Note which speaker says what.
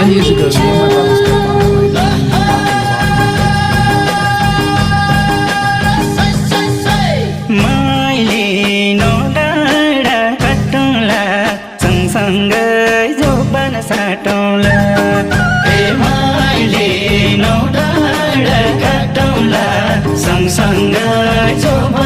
Speaker 1: many years ago, me and my brother stepped on it, like,
Speaker 2: मैले नौ डाँडा काटौँला सँगसँगै जोबन साटौँला मैले नौ डाँडा काटौँला सँगसँगै जोबन